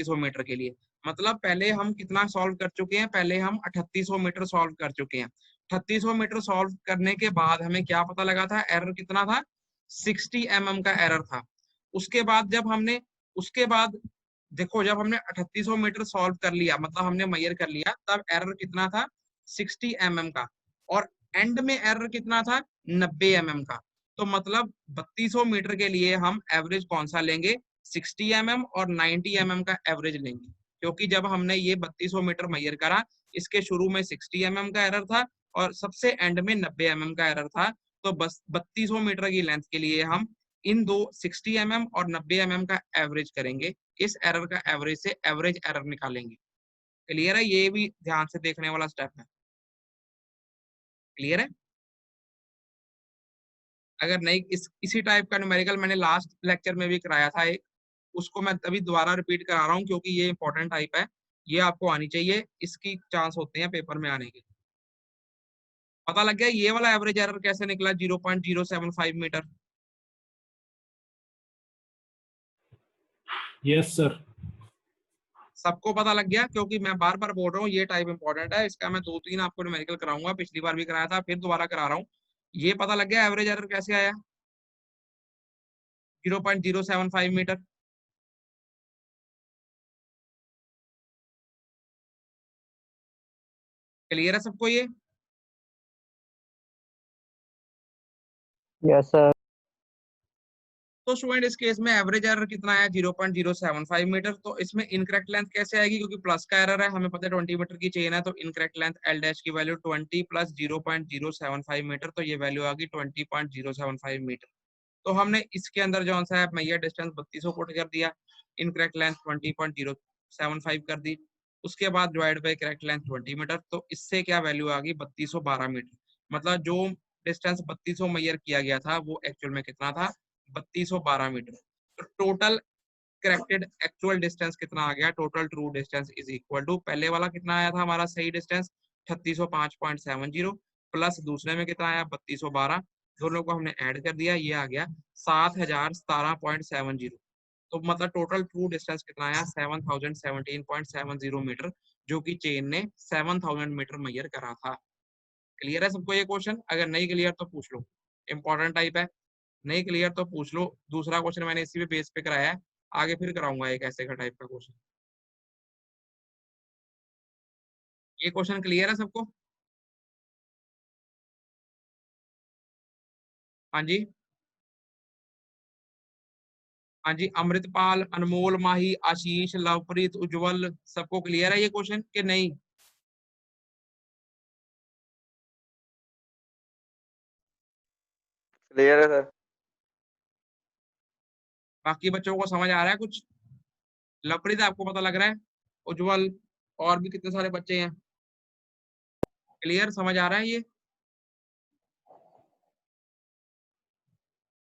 3800 metre के लिए। मतलब पहले हम कितना सॉल्व कर चुके हैं, पहले हम 3800 मीटर सॉल्व कर चुके हैं। 3800 मीटर सॉल्व करने के बाद हमें क्या पता लगा था, एरर कितना था, 60 का एरर था। उसके बाद जब हमने, उसके बाद देखो जब हमने 3800 मीटर सॉल्व कर लिया, मतलब हमने मेजर कर लिया, तब एरर कितना था, 60 का, और एंड में एरर कितना था, 90 का। तो मतलब 3200 मीटर के लिए हम एवरेज कौन सा लेंगे, 60 और 90 का एवरेज लेंगे, क्योंकि जब हमने ये 3200 मीटर मेजर करा, इसके शुरू में 60 का एरर था और सबसे एंड में 90 का एरर था। तो बस 3200 मीटर की लेंथ के लिए हम इन दो 60 और 90 का एवरेज करेंगे, इस एरर का एवरेज से एवरेज एरर निकालेंगे। क्लियर है, ये भी ध्यान से देखने वाला स्टेप है। क्लियर है? अगर नहीं, इसी टाइप का न्यूमेरिकल मैंने लास्ट लेक्चर में भी कराया था एक, उसको मैं तभी दोबारा रिपीट करा रहा हूँ क्योंकि ये इंपॉर्टेंट टाइप है, ये आपको आनी चाहिए, इसकी चांस होते हैं पेपर में आने के। पता लग गया ये वाला एवरेज एरर कैसे निकला, 0.075 मीटर? Yes sir. सबको पता लग गया? क्योंकि मैं बार बार बोल रहा हूँ ये टाइप इंपॉर्टेंट है, इसका मैं 2-3 आपको न्यूमेरिकल कराऊंगा, पिछली बार भी कराया था, फिर दोबारा करा रहा हूँ। ये पता लग गया एवरेज एरर कैसे आया, 0.075 मीटर। क्लियर है सबको ये? Yes sir. तो स्टूडेंट इस केस में एवरेज एरर कितना आया, 0.075 मीटर। तो इसमें इनकरेक्ट लेंथ कैसे आएगी, क्योंकि प्लस का एरर है, हमें पता है 20 मीटर की चेन है, तो इनकरेक्ट लेंथ एल डैश की वैल्यू 20 प्लस 0.075 मीटर, तो ये वैल्यू आ गई 20.075 मीटर। तो हमने इसके अंदर जो सा है मैयर डिस्टेंस 3200 पुट कर दिया, इनकरेक्ट लेंथ 20.075 कर दी, उसके बाद divide by correct length 20 meter, तो इससे क्या वैल्यू आ गई, 3212 मीटर। मतलब जो डिस्टेंस 3200 मैयर किया गया था वो एक्चुअल में कितना था, 3212 मीटर। तो टोटल करेक्टेड एक्चुअल डिस्टेंस कितना आ गया, total true distance is equal to, पहले वाला कितना आया था हमारा सही डिस्टेंस 3605.70, प्लस दूसरे में कितना आया 3212, दोनों को हमने ऐड कर दिया, ये आ गया 7017.70। तो मतलब टोटल ट्रू डिस्टेंस कितना आया, 7017.70 मीटर, जो कि चेन ने 7000 मीटर मेजर करा था। क्लियर है सबको ये क्वेश्चन? अगर नहीं क्लियर तो पूछ लो, इंपॉर्टेंट टाइप है। नहीं क्लियर तो पूछ लो, दूसरा क्वेश्चन मैंने इसी पे बेस पे कराया है, आगे फिर कराऊंगा एक ऐसे का टाइप का क्वेश्चन। ये क्वेश्चन क्लियर है सबको? हाँ जी, हाँ जी, अमृतपाल, अनमोल, माही, आशीष, लवप्रीत, उज्जवल, सबको क्लियर है ये क्वेश्चन कि नहीं? क्लियर है सर। बाकी बच्चों को समझ आ रहा है कुछ? लवप्रीत आपको पता लग रहा है, उज्जवल, और भी कितने सारे बच्चे हैं, क्लियर समझ आ रहा है ये?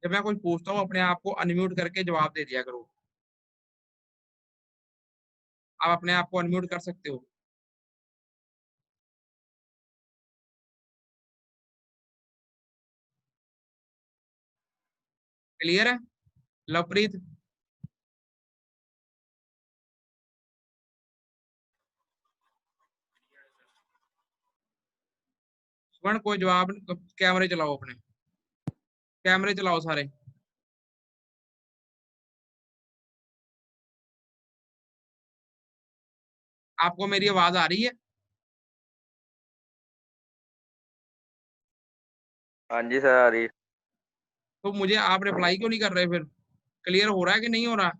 जब मैं कुछ पूछता हूँ अपने आप को अनम्यूट करके जवाब दे दिया करो। आप अपने आप को अनम्यूट कर सकते हो। क्लियर है लवप्रीत? स्वर्ण कोई जवाब, कैमरे चलाओ अपने, कैमरे चलाओ सारे। आपको मेरी आवाज आ रही है? हाँ जी सर, आ रही है। तो मुझे आप रिप्लाई क्यों नहीं कर रहे फिर? क्लियर हो रहा है कि नहीं हो रहा?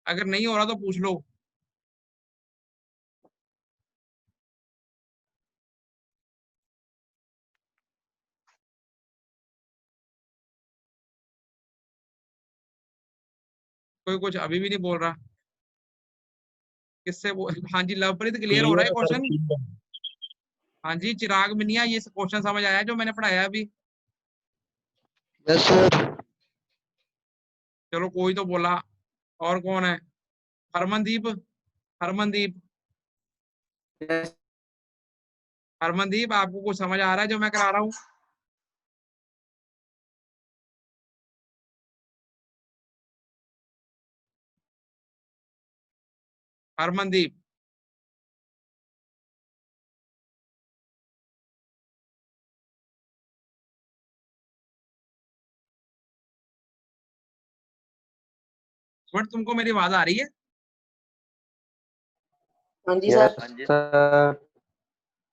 अगर नहीं हो रहा तो पूछ लो। कोई कुछ अभी भी नहीं बोल रहा, किससे वो? हाँ जी लवप्रीत, क्लियर हो रहा क्लियर है है सर, क्वेश्चन? क्लियर। हाँ जी चिराग मिनिया, ये क्वेश्चन समझ आया जो मैंने पढ़ाया अभी? Yes sir. चलो कोई तो बोला, और कौन है? हरमनदीप, हरमनदीप, यस हरमनदीप, आपको कुछ समझ आ रहा है जो मैं करा रहा हूँ? हरमनदीप, बट तुमको मेरी आवाज आ रही है? हाँ जी सर। हाँ जी सर।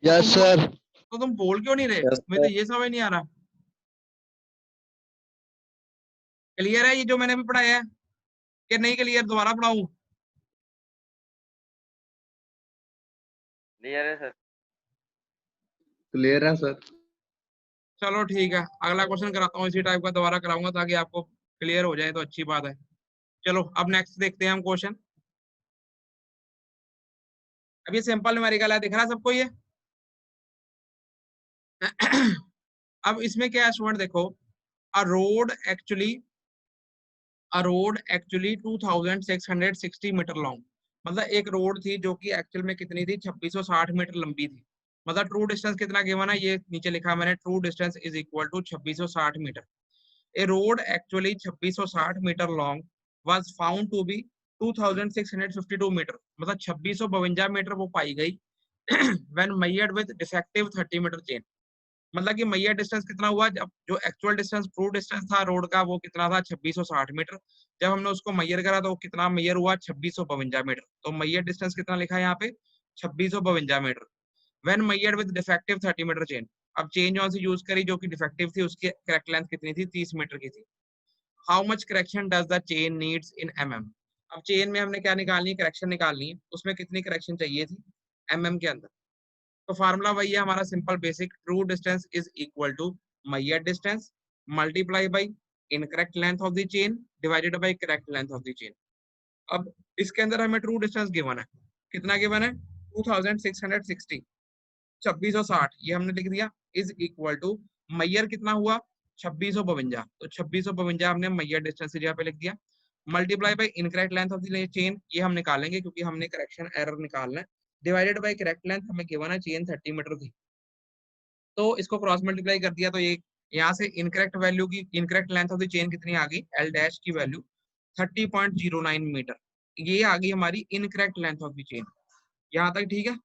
Yes sir. तो तुम बोल क्यों नहीं रहे? यस मुझे तो सर। ये समझ नहीं आ रहा। क्लियर है ये जो मैंने भी पढ़ाया है कि नहीं क्लियर? दोबारा पढ़ाऊं? क्लियर है सर। क्लियर है सर। चलो ठीक है, अगला क्वेश्चन कराता हूँ इसी टाइप का, दोबारा कराऊंगा ताकि आपको क्लियर हो जाए तो अच्छी बात है। चलो अब नेक्स्ट देखते हैं हम क्वेश्चन। अब ये सिंपल न्यूमेरिकल है, दिख रहा है सबको ये? अब इसमें क्या है स्टूडेंट, देखो, अ रोड एक्चुअली अ रोड एक्चुअली 2660 मीटर लॉन्ग, मतलब एक रोड थी जो कि एक्चुअल में कितनी थी, 2660 मीटर लंबी थी। मतलब ट्रू डिस्टेंस कितना गिवन है, ये नीचे लिखा मैंने, true distance is equal to 2660 meter. A road actually 2660 meter long was found to be 2652 meter, मतलब 2652 मीटर वो पाई गई when measured with defective 30 meter chain. मतलब कि मैयर डिस्टेंस कितना हुआ, जब जो एक्चुअल डिस्टेंस ट्रू डिस्टेंस था रोड का वो कितना था, 2660 मीटर। जब हमने उसको मैयर करा तो वो कितना मैयर हुआ, 2652 मीटर। तो मैयर डिस्टेंस कितना लिखा है यहाँ पे, 2652 meter. When measured with defective 30 meter chain, अब चेन जो सी यूज करी जो कि डिफेक्टिव थी, उसकी करेक्ट लेंथ कितनी थी, 30 मीटर की थी। How much correction does the chain needs in mm? अब चेन में हमने क्या निकालनी है, करेक्शन निकालनी है, उसमें कितनी करेक्शन चाहिए थी mm के अंदर। तो फार्मूला वही है हमारा, simple basic, true distance is equal to measured distance multiply by incorrect length of the chain divided by correct length of the chain. अब इसके अंदर हमें ट्रू डिस्टेंस गिवन है, कितना गिवन है, 2660, 2660 ये हमने लिख दिया, इज इक्वल टू मैयर कितना हुआ, 2652, तो 2652 हमने मैयर डिस्टेंस जगह पे लिख दिया, multiply by incorrect length of the chain, ये हम निकालेंगे क्योंकि हमने करेक्शन एरर निकालना है, डिवाइडेड बाई करेक्ट लेंथ, हमें गिवन है चेन 30 मीटर थी, तो इसको क्रॉस मल्टीप्लाई कर दिया, तो ये यहाँ से इनकरेक्ट वैल्यू की, incorrect length of the chain कितनी आ गई, एल डैश की वैल्यू 30.09 मीटर, ये आ गई हमारी incorrect length of the chain. यहाँ तक ठीक है?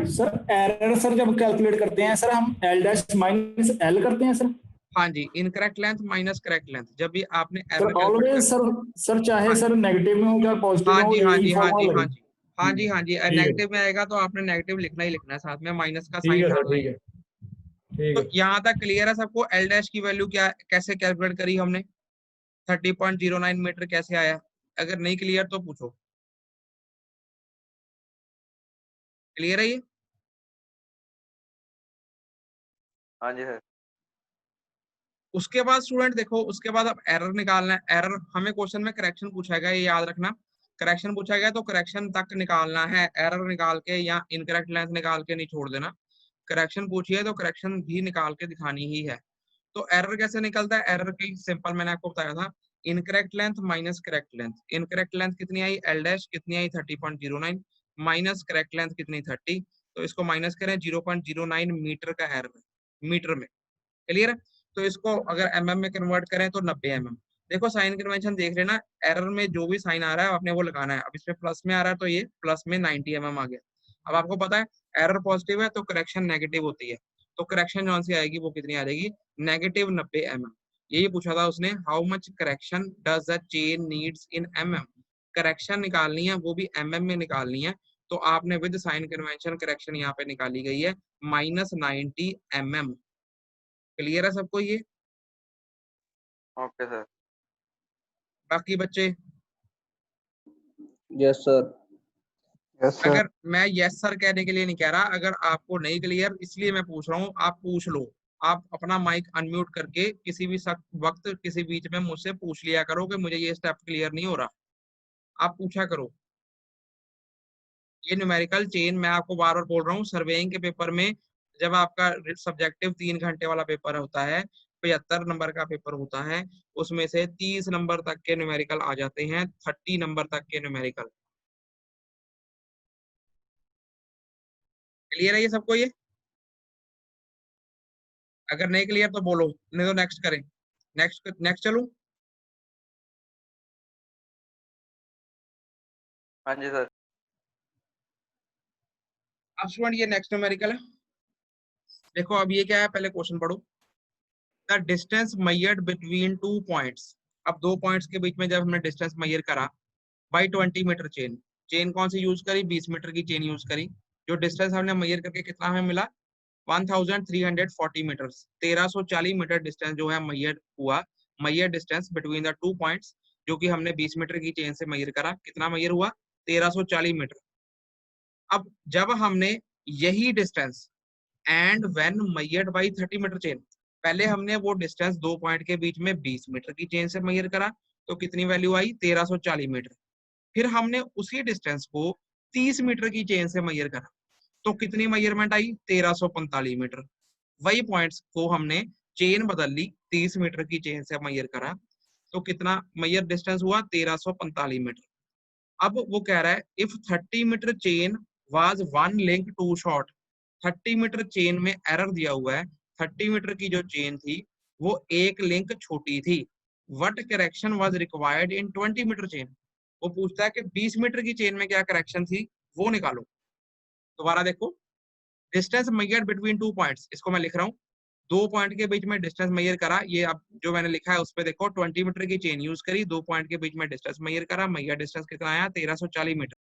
सर एरर सर जब कैलकुलेट करते हैं सर हम एल डैश माइनस एल करते हैं सर? हाँ जी, incorrect length minus correct length, जब भी आपने सर एरर कैलकुलेट ऑलवेज कर, सर चाहे हाँ सर नेगेटिव में हो या पॉजिटिव हाँ में हो जी, हाँ यही जी, हाँ फॉर्मूला जी, हाँ लगे। जी, हाँ जी, हाँ जी, ठीक है, नेगेटिव में आएगा तो आपने नेगेटिव लिखना ही लिखना है, साथ में माइनस का ठीक साइन है सर, डालना ही ठीक है। है, ठीक तो है। यहाँ तक क्लियर है सबको, एल डैश की वैल्यू क्या, कैसे कैलकुलेट करी हमने, 30.09 मीटर कैसे आया? अगर नहीं क्लियर तो पूछो। क्लियर है ये? हाँ जी सर। उसके बाद स्टूडेंट देखो, उसके बाद अब एरर निकालना है। एरर हमें क्वेश्चन में करेक्शन पूछा गया, ये याद रखना, करेक्शन पूछा गया तो करेक्शन तक निकालना है, एरर निकाल के या इनकरेक्ट लेंथ निकाल के नहीं छोड़ देना। करेक्शन पूछी है तो करेक्शन भी निकाल के दिखानी ही है। तो एरर कैसे निकलता है, एरर की सिंपल मैंने आपको बताया था, incorrect length minus correct length. Incorrect length कितनी आई, एल डैश कितनी आई 30.09, माइनस करेक्ट लेंथ कितनी 30, तो इसको माइनस करें, 0.09 मीटर का एरर, मीटर में। क्लियर है? तो इसको अगर एमएम में कन्वर्ट करें तो 90 mm। देखो साइन कन्वेंशन देख लेना, एरर में जो भी साइन आ रहा है आपने वो लगाना है। अब इसमें प्लस में आ रहा है तो ये प्लस में 90 mm आ गया। अब आपको पता है एरर पॉजिटिव है तो करेक्शन नेगेटिव होती है, तो करेक्शन जो सी आएगी वो कितनी आ जाएगी, -90 mm। यही पूछा था उसने, how much correction does the chain needs in mm? Correction निकालनी है, वो भी mm में निकालनी है, तो आपने विद साइन कन्वेंशन करेक्शन यहाँ पे निकाली गई है -90 mm। क्लियर है सबको ये? Okay sir. बाकी बच्चे, यस सर। Yes sir. अगर मैं यस सर कहने के लिए नहीं कह रहा, अगर आपको नहीं क्लियर इसलिए मैं पूछ रहा हूँ, आप पूछ लो। आप अपना माइक अनम्यूट करके किसी भी वक्त किसी बीच में मुझसे पूछ लिया करो कि मुझे ये स्टेप क्लियर नहीं हो रहा, आप पूछा करो। ये न्यूमेरिकल चेन मैं आपको बार बार बोल रहा हूँ, सर्वेइंग के पेपर में जब आपका सब्जेक्टिव 3 घंटे वाला पेपर होता है, 75 नंबर का पेपर होता है, उसमें से 30 नंबर तक के न्यूमेरिकल आ जाते हैं, 30 नंबर तक के न्यूमेरिकल। क्लियर है ये सबको ये? अगर नहीं क्लियर तो बोलो, नहीं तो नेक्स्ट करें। नेक्स्ट नेक्स्ट चलूं? हाँ जी सर। अब स्टूडेंट ये नेक्स्ट न्यूमेरिकल है। देखो अब ये क्या है, पहले क्वेश्चन पढ़ो। The distance measured between 2 points. अब 2 पॉइंट्स के बीच में जब हमने डिस्टेंस मेजर करा बाई 20 मीटर चेन, चेन कौन सी यूज करी, 20 मीटर की चेन यूज करी। जो डिस्टेंस हमने मेजर करके कितना हमें मिला, 1340 मीटर, 1340 मीटर डिस्टेंस जो है मेजर हुआ। Major distance between the 2 points, जो कि हमने 20 मीटर की चेन से मेजर करा, कितना मेजर हुआ, 1340 मीटर। अब जब हमने यही distance and when measured by 30 meter chain, पहले हमने वो डिस्टेंस 2 पॉइंट के बीच में 20 मीटर की चेन से मेजर करा, तो कितनी वैल्यू आई, 1340 मीटर। फिर हमने उसी डिस्टेंस को 30 मीटर की चेन से मेजर करा, तो कितनी मेजरमेंट आई, 1345 मीटर। वही पॉइंट्स को हमने चेन बदल ली, 30 मीटर की चेन से मेजर करा, तो कितना मेजर डिस्टेंस हुआ, 1345 मीटर। अब वो कह रहा है if 30 meter chain was one link too short, 30 meter chain में एरर दिया हुआ है, 30 मीटर की जो चेन थी वो एक लिंक छोटी थी। What correction was required in 20 meter chain. वो पूछता है कि 20 मीटर की चेन में क्या करेक्शन थी, वो निकालो। दोबारा देखो, डिस्टेंस मेजर्ड बिटवीन 2 पॉइंट्स, इसको मैं लिख रहा हूँ। 2 पॉइंट के बीच में डिस्टेंस मेजर करा, ये अब जो मैंने लिखा है उस पे देखो, 20 मीटर की चेन यूज करी, 2 पॉइंट के बीच में डिस्टेंस मेजर करा, मेजर डिस्टेंस कितना आया, 1340 मीटर।